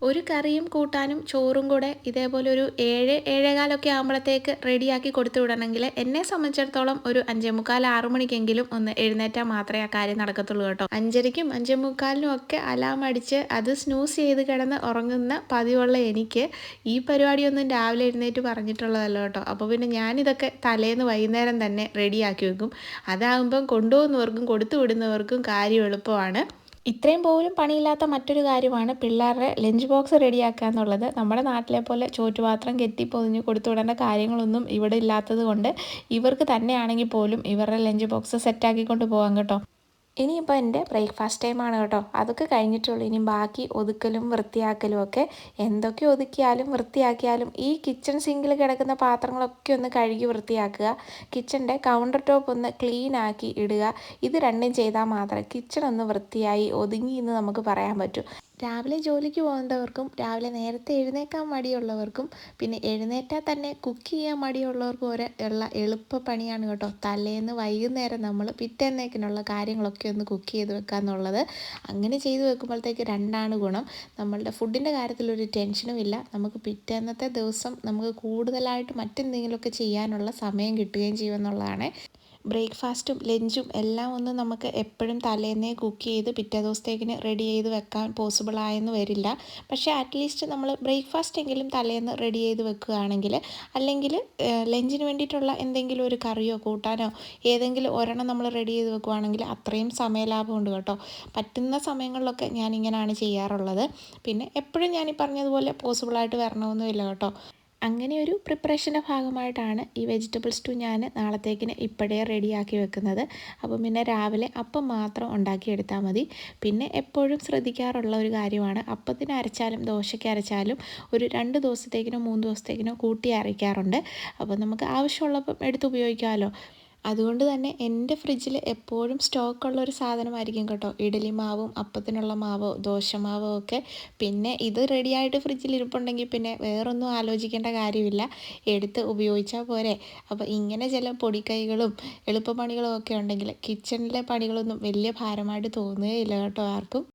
ഒരു കറിയും കൂട്ടാനും ചോറും കൂടെ ഇതേപോലെ ഒരു 7, 7:15 ആകുമ്പോഴത്തേക്ക് റെഡിയാക്കി കൊടുത്തു വിടണമെങ്കിൽ എന്നെ സംബന്ധിച്ചിടത്തോളം ഒരു 5:45, 6 മണിക്കെങ്കിലും ഒന്ന് എഴുന്നേറ്റാൽ മാത്രമേ ആ കാര്യം നടക്കത്തുള്ളൂ കേട്ടോ. 5:30ക്കും 5:45നും ഒക്കെ അലാം അടിച്ച് അത് സ്നൂസ് ചെയ്ത് കിടന്ന് ഉറങ്ങുന്ന പതിവുള്ള എനിക്ക് ഈ പരിപാടിയൊന്നും രാവിലെ എഴുന്നേറ്റ് പറഞ്ഞിട്ടുള്ളതല്ല കേട്ടോ. അപ്പോൾ പിന്നെ ഞാനിതൊക്കെ തലേന്ന് വൈകുന്നേരം തന്നെ റെഡിയാക്കി വെക്കും. അതാകുമ്പം കൊണ്ടുപോകുന്നവർക്കും കൊടുത്തു വിടുന്നവർക്കും കാര്യം എളുപ്പമാണ്. ഇത്രയും പോലും പണിയില്ലാത്ത മറ്റൊരു കാര്യമാണ് പിള്ളേരുടെ ലഞ്ച് ബോക്സ് റെഡിയാക്കുക എന്നുള്ളത്. നമ്മുടെ നാട്ടിലെ പോലെ ചോറ്റുപാത്രം കെട്ടി പൊതിഞ്ഞ് കൊടുത്തു വിടേണ്ട കാര്യങ്ങളൊന്നും ഇവിടെ ഇല്ലാത്തത് കൊണ്ട് ഇവർക്ക് തന്നെയാണെങ്കിൽ പോലും ഇവരുടെ ലഞ്ച് ബോക്സ് സെറ്റാക്കിക്കൊണ്ട് പോകാം കേട്ടോ. ഇനിയിപ്പോൾ എൻ്റെ ബ്രേക്ക്ഫാസ്റ്റ് ടൈമാണ് കേട്ടോ. അതൊക്കെ കഴിഞ്ഞിട്ടുള്ളൂ ഇനി ബാക്കി ഒതുക്കലും വൃത്തിയാക്കലും ഒക്കെ. എന്തൊക്കെ ഒതുക്കിയാലും വൃത്തിയാക്കിയാലും ഈ കിച്ചൺ സിങ്കിൽ കിടക്കുന്ന പാത്രങ്ങളൊക്കെ ഒന്ന് കഴുകി വൃത്തിയാക്കുക, കിച്ചൻ്റെ കൗണ്ടർ ടോപ്പ് ഒന്ന് ക്ലീൻ ആക്കി ഇടുക. ഇത് രണ്ടും ചെയ്താൽ മാത്രമേ കിച്ചൺ ഒന്ന് വൃത്തിയായി ഒതുങ്ങി എന്ന് നമുക്ക് പറയാൻ പറ്റൂ. രാവിലെ ജോലിക്ക് പോകേണ്ടവർക്കും രാവിലെ നേരത്തെ എഴുന്നേക്കാൻ മടിയുള്ളവർക്കും പിന്നെ എഴുന്നേറ്റാൽ തന്നെ കുക്ക് ചെയ്യാൻ മടിയുള്ളവർക്കും ഉള്ള എളുപ്പ പണിയാണ് കേട്ടോ. തലേന്ന് വൈകുന്നേരം നമ്മൾ പിറ്റേന്നേക്കിനുള്ള കാര്യങ്ങളൊക്കെ ഒന്ന് കുക്ക് ചെയ്ത് വെക്കുക എന്നുള്ളത്. അങ്ങനെ ചെയ്ത് വെക്കുമ്പോഴത്തേക്ക് രണ്ടാണ് ഗുണം. നമ്മളുടെ ഫുഡിൻ്റെ കാര്യത്തിലൊരു ടെൻഷനും ഇല്ല. നമുക്ക് പിറ്റേന്നത്തെ ദിവസം നമുക്ക് കൂടുതലായിട്ട് മറ്റെന്തെങ്കിലുമൊക്കെ ചെയ്യാനുള്ള സമയം കിട്ടുകയും ചെയ്യുമെന്നുള്ളതാണ്. ബ്രേക്ക്ഫാസ്റ്റും ലഞ്ചും എല്ലാം ഒന്ന് നമുക്ക് എപ്പോഴും തലേന്നേ കുക്ക് ചെയ്ത് പിറ്റേ ദിവസത്തേക്കിന് റെഡി ചെയ്ത് വെക്കാൻ പോസിബിളായെന്ന് വരില്ല. പക്ഷേ അറ്റ്ലീസ്റ്റ് നമ്മൾ ബ്രേക്ക്ഫാസ്റ്റ് എങ്കിലും തലേന്ന് റെഡി ചെയ്ത് വെക്കുകയാണെങ്കിൽ, അല്ലെങ്കിൽ ലഞ്ചിന് വേണ്ടിയിട്ടുള്ള എന്തെങ്കിലും ഒരു കറിയോ കൂട്ടാനോ ഏതെങ്കിലും ഒരെണ്ണം നമ്മൾ റെഡി ചെയ്ത് വെക്കുകയാണെങ്കിൽ അത്രയും സമയലാഭമുണ്ട് കേട്ടോ. പറ്റുന്ന സമയങ്ങളിലൊക്കെ ഞാനിങ്ങനെയാണ് ചെയ്യാറുള്ളത്. പിന്നെ എപ്പോഴും ഞാൻ ഈ പറഞ്ഞതുപോലെ പോസിബിളായിട്ട് വരണമെന്നുമില്ല കേട്ടോ. അങ്ങനെ ഒരു പ്രിപ്പറേഷൻ്റെ ഭാഗമായിട്ടാണ് ഈ വെജിറ്റബിൾ സ്റ്റൂ ഞാൻ നാളത്തേക്കിന് ഇപ്പോഴേ റെഡിയാക്കി വെക്കുന്നത്. അപ്പം പിന്നെ രാവിലെ അപ്പം മാത്രം ഉണ്ടാക്കിയെടുത്താൽ മതി. പിന്നെ എപ്പോഴും ശ്രദ്ധിക്കാറുള്ള ഒരു കാര്യമാണ്, അപ്പത്തിന് അരച്ചാലും ദോശയ്ക്ക് അരച്ചാലും ഒരു 2 ദിവസത്തേക്കിനോ 3 ദിവസത്തേക്കിനോ കൂട്ടി അരയ്ക്കാറുണ്ട്. അപ്പോൾ നമുക്ക് ആവശ്യമുള്ളപ്പം എടുത്ത് ഉപയോഗിക്കാമല്ലോ. അതുകൊണ്ട് തന്നെ എൻ്റെ ഫ്രിഡ്ജിൽ എപ്പോഴും സ്റ്റോക്കുള്ളൊരു സാധനമായിരിക്കും കേട്ടോ ഇഡലി മാവും അപ്പത്തിനുള്ള മാവോ ദോശമാവോ ഒക്കെ. പിന്നെ ഇത് റെഡിയായിട്ട് ഫ്രിഡ്ജിൽ ഇരിപ്പുണ്ടെങ്കിൽ പിന്നെ വേറൊന്നും ആലോചിക്കേണ്ട കാര്യമില്ല, എടുത്ത് ഉപയോഗിച്ചാൽ പോരെ. അപ്പോൾ ഇങ്ങനെ ചില പൊടിക്കൈകളും എളുപ്പപ്പണികളും ഒക്കെ ഉണ്ടെങ്കിൽ കിച്ചണിലെ പണികളൊന്നും വലിയ ഭാരമായിട്ട് തോന്നുകയില്ല കേട്ടോ ആർക്കും.